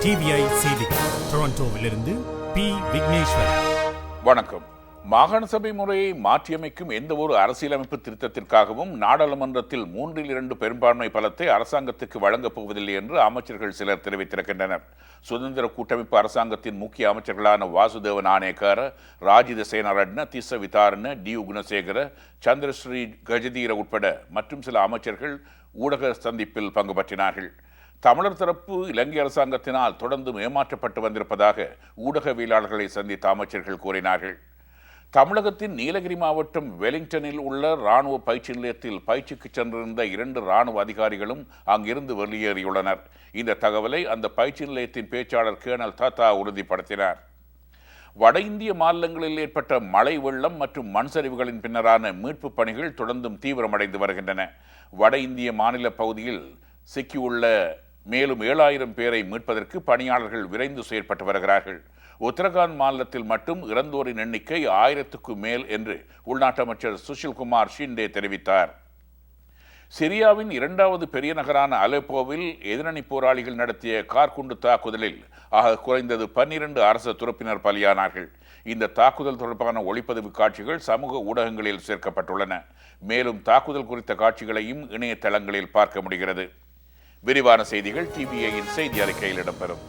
TVI செய்திகள் டொரண்டோவிலிருந்து B Vigneswaran. வணக்கம். மாகாண சபை முறையை மாற்றியமைக்கும் எந்த ஒரு அரசியலமைப்பு திருத்தத்திற்காகவும் நாடாளுமன்றத்தில் 2/3 பெரும்பான்மை பலத்தை அரசாங்கத்துக்கு வழங்கப் போவதில்லை என்று அமைச்சர்கள் சிலர் தெரிவித்திருக்கின்றனர். சுதந்திர கூட்டமைப்பு அரசாங்கத்தின் முக்கிய அமைச்சர்களான வாசுதேவ நாணேக்கார, ராஜித சேனாரட்ன, திஸ்ஸ விதாரண, டியு குணசேகர, சந்திரஸ்ரீ கஜதீர உட்பட மற்றும் சில அமைச்சர்கள் ஊடக சந்திப்பில் பங்கு பற்றினார்கள். தமிழர் தரப்பு இலங்கை அரசாங்கத்தினால் தொடர்ந்து ஏமாற்றப்பட்டு வந்திருப்பதாக ஊடகவியலாளர்களை சந்தித்த அமைச்சர்கள் கூறினார்கள். தமிழகத்தின் நீலகிரி மாவட்டம் வெலிங்டனில் உள்ள இராணுவ பயிற்சி நிலையத்தில் பயிற்சிக்கு சென்றிருந்த 2 இராணுவ அதிகாரிகளும் அங்கிருந்து வெளியேறியுள்ளனர். இந்த தகவலை அந்த பயிற்சி நிலையத்தின் பேச்சாளர் கேர்னல் தாத்தா உறுதிப்படுத்தினார். வட இந்திய மாநிலங்களில் ஏற்பட்ட மழை வெள்ளம் மற்றும் மண் சரிவுகளின் பின்னரான மீட்புப் பணிகள் தொடர்ந்தும் தீவிரமடைந்து வருகின்றன. வட இந்திய மாநில பகுதியில் சிக்கியுள்ள மேலும் 7000 பேரை மீட்பதற்கு பணியாளர்கள் விரைந்து செயற்பட்டு வருகிறார்கள். உத்தரகாண்ட் மாநிலத்தில் மட்டும் இறந்தோரின் எண்ணிக்கை 1000க்கு மேல் என்று உள்நாட்டு அமைச்சர் சுஷில்குமார் ஷிண்டே தெரிவித்தார். சிரியாவின் 2வது பெரிய நகரான அலெப்போவில் எதிரணி போராளிகள் நடத்திய கார்குண்டு தாக்குதலில் குறைந்தது 12 அரசு துருப்பினர் பலியானார்கள். இந்த தாக்குதல் தொடர்பான ஒளிப்பதிவு காட்சிகள் சமூக ஊடகங்களில் சேர்க்கப்பட்டுள்ளன. மேலும் தாக்குதல் குறித்த காட்சிகளையும் இணையதளங்களில் பார்க்க முடிகிறது. விரிவான செய்திகள் டிவிஐயின் செய்தி அறிக்கையில் இடம்பெறும்.